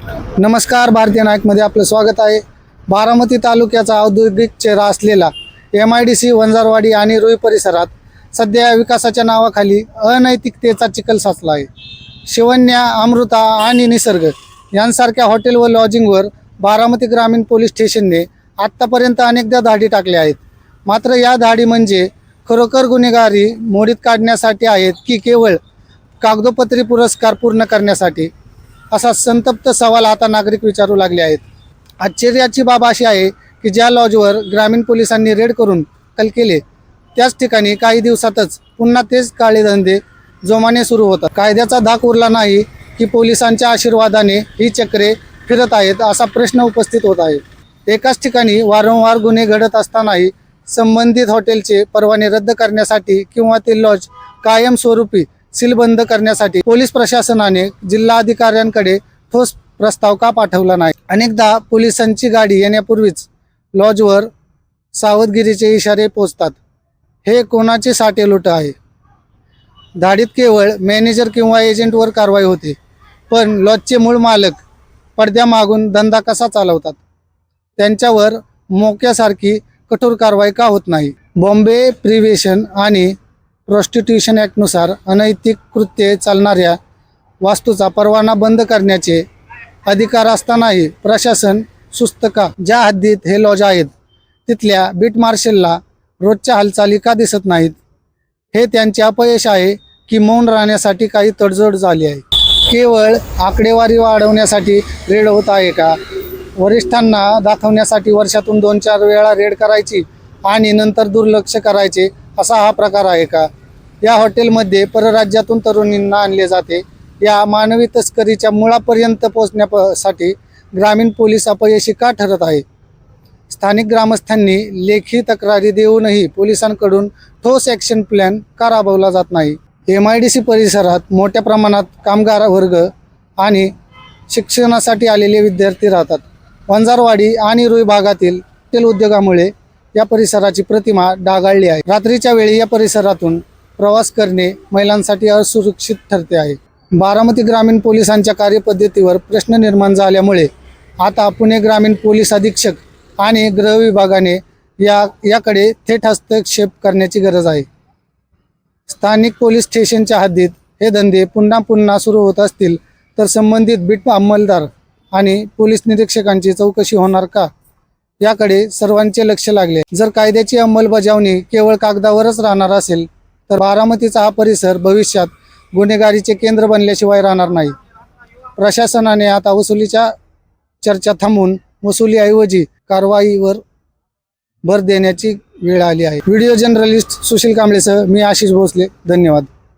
नमस्कार, भारतीय नायकमध्ये आपलं स्वागत आहे। बारामती तालुक्याचा औद्योगिक चेहरा असलेला MIDC वंजारवाडी आणि रुई परिसरात सध्या विकासाच्या नावाखाली अनैतिकतेचा चिखल साचला आहे। शिवन्या, अमृता आणि निसर्ग यांसारख्या हॉटेल व लॉजिंगवर बारामती ग्रामीण पोलीस स्टेशनने आत्तापर्यंत अनेकदा धाडी टाकल्या आहेत। मात्र या धाडी म्हणजे खरोखर गुन्हेगारी मोडीत काढण्यासाठी आहेत की केवळ कागदोपत्री पुरस्कार पूर्ण करण्यासाठी, असा संतप्त सवाल आता नागरिक विचारू लागले आहेत। आश्चर्याची बाब अशी आहे की ज्या लॉजवर ग्रामीण पोलिसांनी रेड करून कल केले, त्याच ठिकाणी काही दिवसातच पुन्हा तेच काळे धंदे जोमाने सुरू होतात। कायद्याचा धाक उरला नाही की पोलिसांच्या आशीर्वादाने ही चक्रे फिरत आहेत, असा प्रश्न उपस्थित होत आहे। एकाच ठिकाणी वारंवार गुन्हे घडत असतानाही संबंधित हॉटेलचे परवाने रद्द करण्यासाठी किंवा ते लॉज कायमस्वरूपी सीलबंद करण्यासाठी पोलीस प्रशासनाने जिल्हाधिकाऱ्यांकडे ठोस प्रस्ताव का पाठवला नाही। अनेकदा पोलिसांची गाडी येण्यापूर्वीच लॉजवर सावधगिरीचे इशारे पोचतात। हे कोणाचे साटेलोट आहे? धाडीत केवळ मॅनेजर किंवा एजंटवर कारवाई होते, पण लॉजचे मूळ मालक पडद्यामागून धंदा कसा चालवतात त्यांच्यावर मोक्यासारखी कठोर कारवाई का होत नाही? बॉम्बे प्रिव्हेशन आणि प्रॉस्टिट्यूशन ॲक्टनुसार अनैतिक कृत्ये चालणाऱ्या वास्तूचा परवाना बंद करण्याचे अधिकार असतानाही प्रशासन सुस्त का? ज्या हद्दीत हे लॉज आहेत तिथल्या बीट मार्शलला रोजच्या हालचाली का दिसत नाहीत? हे त्यांचे अपयश आहे की मौन राहण्यासाठी काही तडजोड झाली आहे? केवळ आकडेवारी वाढवण्यासाठी रेड होत आहे का? वरिष्ठांना दाखवण्यासाठी वर्षातून 2-4 वेळा रेड करायची आणि नंतर दुर्लक्ष करायचे, असा हा प्रकार आहे का? या हॉटेलमध्ये परराज्यातून तरुणींना आणले जाते। या मानवी तस्करीच्या मुळापर्यंत पोहोचण्यासाठी ग्रामीण पोलीस अपयशी का ठरत आहे? स्थानिक ग्रामस्थांनी लेखी तक्रारी देऊनही पोलिसांकडून ठोस ॲक्शन प्लॅन का राबवला जात नाही? MIDC परिसरात मोठ्या प्रमाणात कामगार वर्ग आणि शिक्षणासाठी आलेले विद्यार्थी राहतात। वंजारवाडी आणि रुई भागातील हॉटेल उद्योगामुळे या परिसराची प्रतिमा डागाळली आहे। रात्रीच्या वेळी या परिसरातून प्रवास करणे महिलांसाठी असुरक्षित ठरते आहे। बारामती ग्रामीण पोलिसांच्या कार्यपद्धतीवर प्रश्न निर्माण झाल्यामुळे आता पुणे ग्रामीण पोलीस अधीक्षक आणि गृह विभागाने याकडे थेट हस्तक्षेप करण्याची गरज आहे। स्थानिक पोलीस स्टेशनच्या हद्दीत हे धंदे पुन्हा सुरू होत असतील तर संबंधित बीट अंमलदार आणि पोलीस निरीक्षकांची चौकशी होणार का? याकडे सर्वांचे लक्ष लागले। जर कायद्याची अंमलबजावणी केवळ कागदावरच राहणार असेल तर बारामतीचा हा परिसर भविष्यात गुन्हेगारीचे केंद्र बनल्याशिवाय राहणार नाही। प्रशासनाने आता वसुलीच्या चर्चा थांबवून वसुलीऐवजी कारवाईवर भर देण्याची वेळ आली आहे। व्हिडिओ जर्नलिस्ट सुशील कांबळेसह मी आशिष भोसले, धन्यवाद।